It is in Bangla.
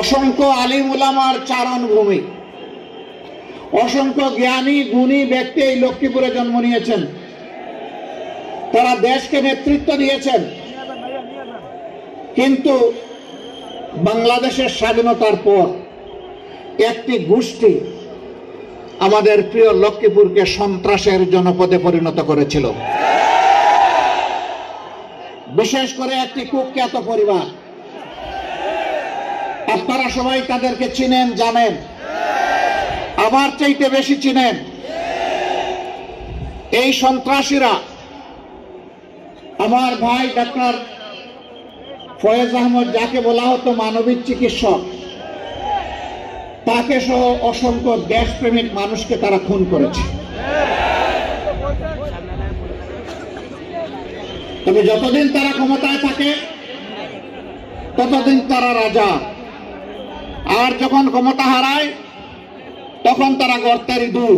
অসংখ্য আলিম উলামার চারণভূমি, অসংখ্য জ্ঞানী গুণী ব্যক্তি এই লক্ষ্মীপুরে জন্ম নিয়েছেন, তারা দেশকে নেতৃত্ব দিয়েছেন। কিন্তু বাংলাদেশের স্বাধীনতার পর একটি গোষ্ঠী আমাদের প্রিয় লক্ষ্মীপুরকে সন্ত্রাসের জনপদে পরিণত করেছিল। বিশেষ করে একটি কুখ্যাত পরিবার, আপনারা সবাই তাদেরকে চিনেন, জানেন, আমার চাইতে বেশি চিনেন। এই সন্ত্রাসীরা আমার ভাই ডাক্তার ফয়েজ আহমদ, যাকে বলা হতো মানবিক চিকিৎসক, তাকে সহ অসংখ্য দেশপ্রেমিক মানুষকে তারা খুন করেছে। তবে যতদিন তারা ক্ষমতায় থাকে ততদিন তারা রাজা, আর যখন ক্ষমতা হারায় তখন তারা গর্তের ইঁদুর।